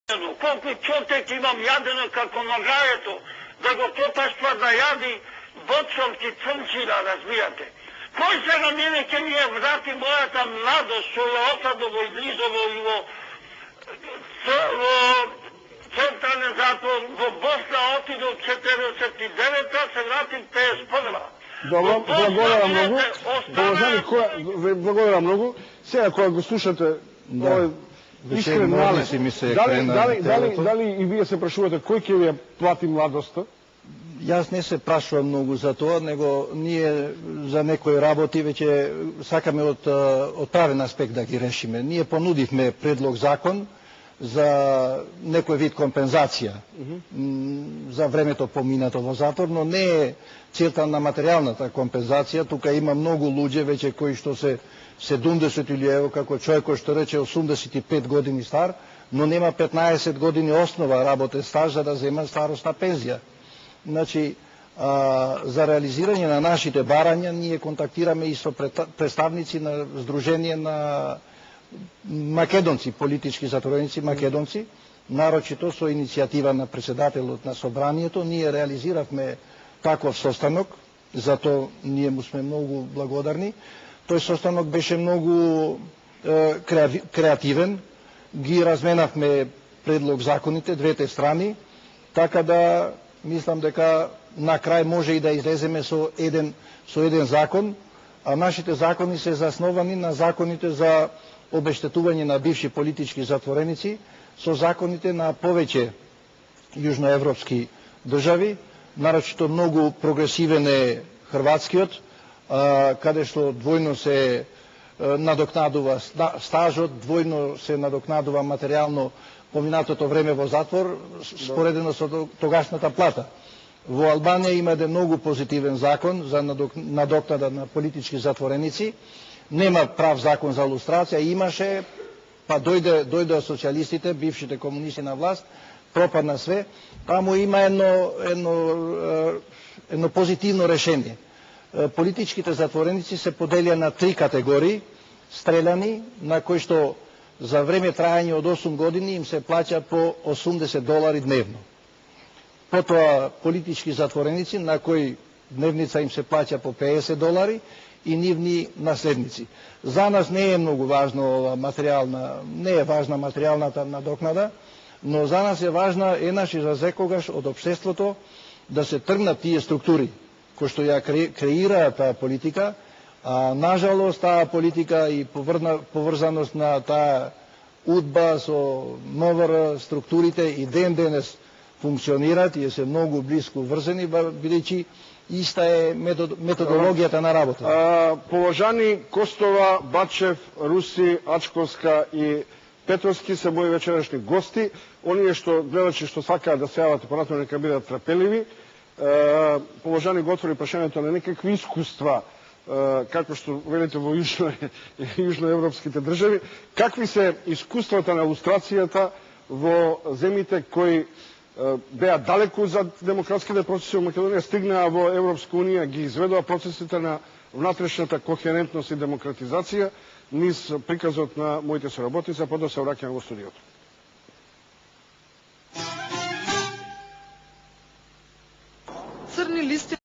Колку човтек имам јадено како нагајето, да го поташтва да јади боцовки црнчина, разбирате. Кој сега мене ќе ми ја врати мојата младост, што ја отадово и близово и во централен затвор, во Босна отидо 49-та, се вратим 51-та. Добро, благодарам многу. Благодарам многу. Сега кога го слушате, искрен налез, дали и вие се прашувате кој ќе ви ја плати младоста? Јас не се прашувам многу за тоа, него ние за некои работи веќе сакаме од правен аспект да ги решиме. Ние понудивме предлог закон за некој вид компензација за времето поминато во затвор, но не е целта на материјалната компензација. Тука има многу луѓе веќе кои што се 70 или ево како човекот што рече 85 години стар, но нема 15 години основа работен стаж за да зема старосна пензија. Значи, за реализирање на нашите барања ние контактираме и со представници на Сдружение на македонци, политички затвореници македонци, нарочито со иницијатива на председателот на собранието. Ние реализиравме таков состанок, затоа ние му сме многу благодарни. Тој состанок беше многу креативен, ги разменавме предлог законите, двете страни, така да мислам дека на крај може и да излеземе со еден закон, а нашите закони се засновани на законите за обештетување на бивши политички затвореници, со законите на повеќе јужноевропски држави, нарочито многу прогресивен е хрватскиот, каде што двојно се надокнадува стажот, двојно се надокнадува материјално поминатото време во затвор, споредено со тогашната плата. Во Албанија има еден многу позитивен закон за надокнада на политички затвореници. Нема прав закон за лустрација, имаше, па дојде од социјалистите, бившите комунисти на власт, пропадна све. Таму има едно позитивно решение. Политичките затвореници се поделија на 3 категории: стреляни, на кои што за време трајање од 8 години им се плаќа по $80 дневно. Потоа политички затвореници на кои дневница им се плаќа по $50 и нивни наследници. За нас не е многу важно не е важна материјалната надокнада, но за нас е важна еднаш и за секогаш од општеството да се тргнат тие структури кои што ја креираа таа политика, а нажалост таа политика и поврзаност на таа УДБА со МВР структурите и ден денес функционираат и се многу близко врзани, бидејќи иста е методологијата на работа. Поважани Костова, Бачев, Руси, Ачковска и Петровски се мои вечерашни гости. Оние што гледачи што сакаат да се јават понатаму нека бидат трпеливи. Поважани го отвори прашањето на некакви искуства, како што велите во јужноевропските држави. Какви се искуствата на лустрацијата во земјите кои беа далеку за демократските процеси во Македонија, стигнаа во Европска унија, ги изведува процесите на внатрешната кохерентност и демократизација, низ приказот на моите соработници, а потоа се враќам во студиото. Црни листи